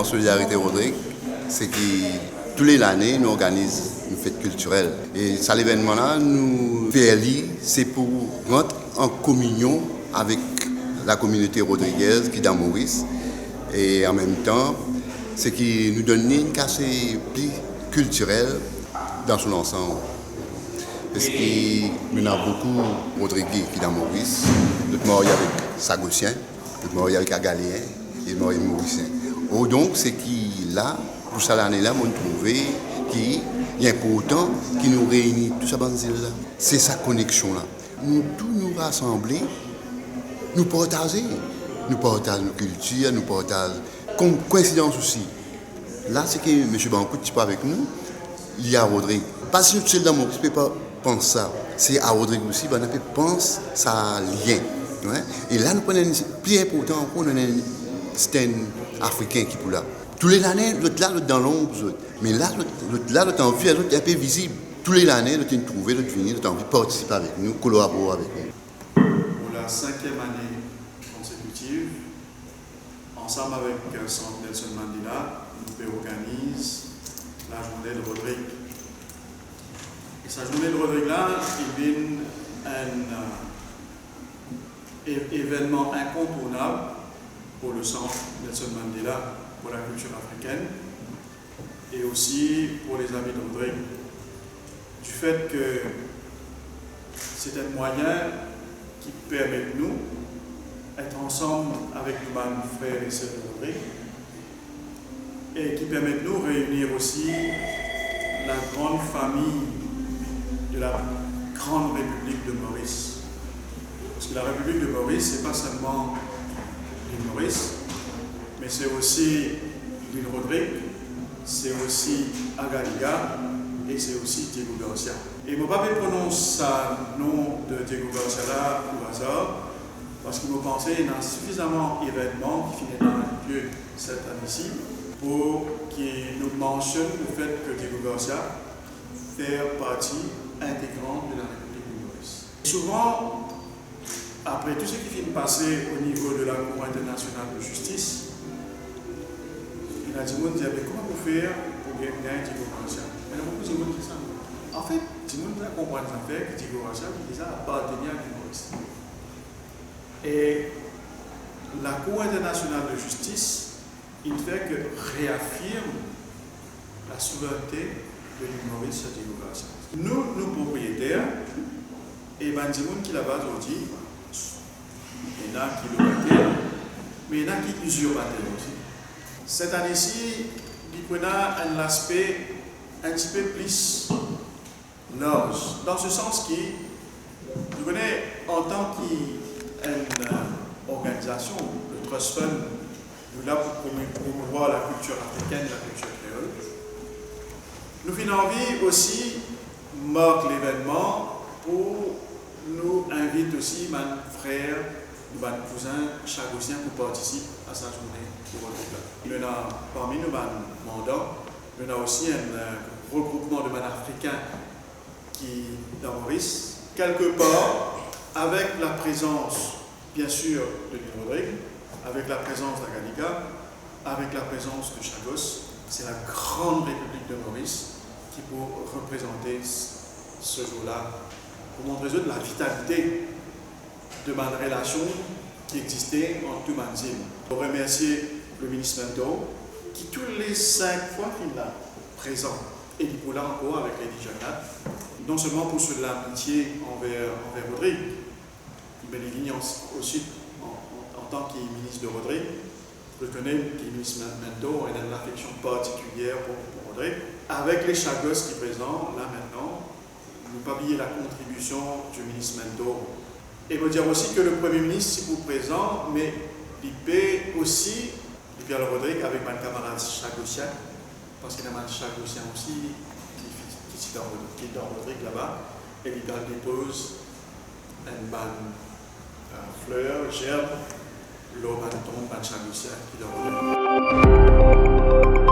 l'événement Solidarité Rodrigue, c'est que tous les années, nous organisons une fête culturelle. Et ça, l'événement-là, nous fait c'est pour rentrer en communion avec la communauté rodriguaise qui est dans Maurice. Et en même temps, c'est qui nous donne une cassée culturelle dans son ensemble. Parce que nous avons beaucoup de Rodriguais qui sont dans Maurice, d'autres mariés avec Sagossien, d'autres mariés avec Agaléen, et d'autres mariés Mauriciens. Donc, c'est qui là, pour ça l'année-là, on trouve qu'il est important qui nous réunit, tout ça, là. C'est sa connexion-là. Nous tous nous rassembler, nous partager nos cultures, nous partager. Comme coïncidence aussi, là, c'est que M. Bancout n'est pas avec nous, il y a Rodrigue. Parce que c'est dans mon respect, pas pense ça. C'est à Rodrigue aussi, on pense ça lien. Ouais? Et là, nous prenons plus important, on a un stand africain qui est là. Tous les années, l'autre là, l'autre dans l'ombre, mais là, l'autre là, l'autre en vue, l'autre est un peu visible. Tous les années, l'autre est trouvé, l'autre venu, l'autre a envie de participer avec nous, collaborer avec nous. Pour la 5e année consécutive, ensemble avec Centre Nelson Mandela, nous organisons la journée de Rodrigue. Et sa journée de Rodrigue-là, il vient un événement incontournable pour le Centre Nelson Mandela, pour la culture africaine, et aussi pour les amis de Rodrigue. Du fait que c'est un moyen qui permet de nous être ensemble avec nos frères et sœurs de Rodrigue, et qui permet de nous réunir aussi la grande famille de la grande République de Maurice. Parce que la République de Maurice, ce n'est pas seulement l'île Maurice, mais c'est aussi l'île Rodrigue, c'est aussi Agaliga et c'est aussi Diego Garcia. Et mon papa prononce le nom de Diego Garcia là au hasard, parce qu'il me pensait qu'il y a suffisamment d'événements qui finissent dans un lieu cette année-ci pour qu'il nous mentionne le fait que Diego Garcia fait partie intégrante de la République de Maurice. Souvent, après tout ce qui finit de passer au niveau de la Cour internationale de justice, il a dit, comment vous faire pour gagner Diego Garcia? Il y a beaucoup de gens qui disent ça. En fait, tout le monde a compris les affaires que Diego Garcia déjà appartenait à Maurice. Et la Cour internationale de justice, il ne fait que réaffirme la souveraineté de l'île Maurice sur Diego Garcia. Nous, nos propriétaires, et ben, des gens qui là-bas aujourd'hui, il y en a qui locataires, mais il y en a qui usurpateurs aussi. Cette année-ci, il y a un aspect un petit peu plus large, dans ce sens que nous connaissons en tant qu'une organisation, le Trust Fund, nous sommes là pour promouvoir la culture africaine, la culture créole. Nous avons envie aussi de marquer l'événement pour nous inviter aussi mes frères, mes cousins chagossiens pour participer à sa journée pour Rodrigue. Il y a parmi nous mandats, il y a aussi un regroupement de africains qui dans Maurice, quelque part, avec la présence, bien sûr, de l'île Rodrigue, avec la présence d'Agaliga, avec la présence de Chagos, c'est la grande République de Maurice qui peut représenter ce jour-là, pour montrer la vitalité de ma relation qui existait entre tous les îles. Pour remercier le ministre Mento, qui tous les 5 fois qu'il est présent, et il est là encore avec Lady Jagat, non seulement pour ceux de l'amitié envers Rodrigue, mais il vient aussi en tant que ministre de Rodrigue. Je connais que le ministre Mento a une affection particulière pour Rodrigue. Avec les Chagos qui sont présents, là maintenant, ne pas oublier la contribution du ministre Mento. Et vous dire aussi que le Premier ministre, si vous présent, mais il paie aussi, Pierre Rodrigue, avec mon camarade Chagossien, parce qu'il y a un Chagossien aussi qui est dans Rodrigue là-bas, et il dépose une bonne fleur, gerbe, l'eau, tombe, un Chagossien qui est dans Rodrigue.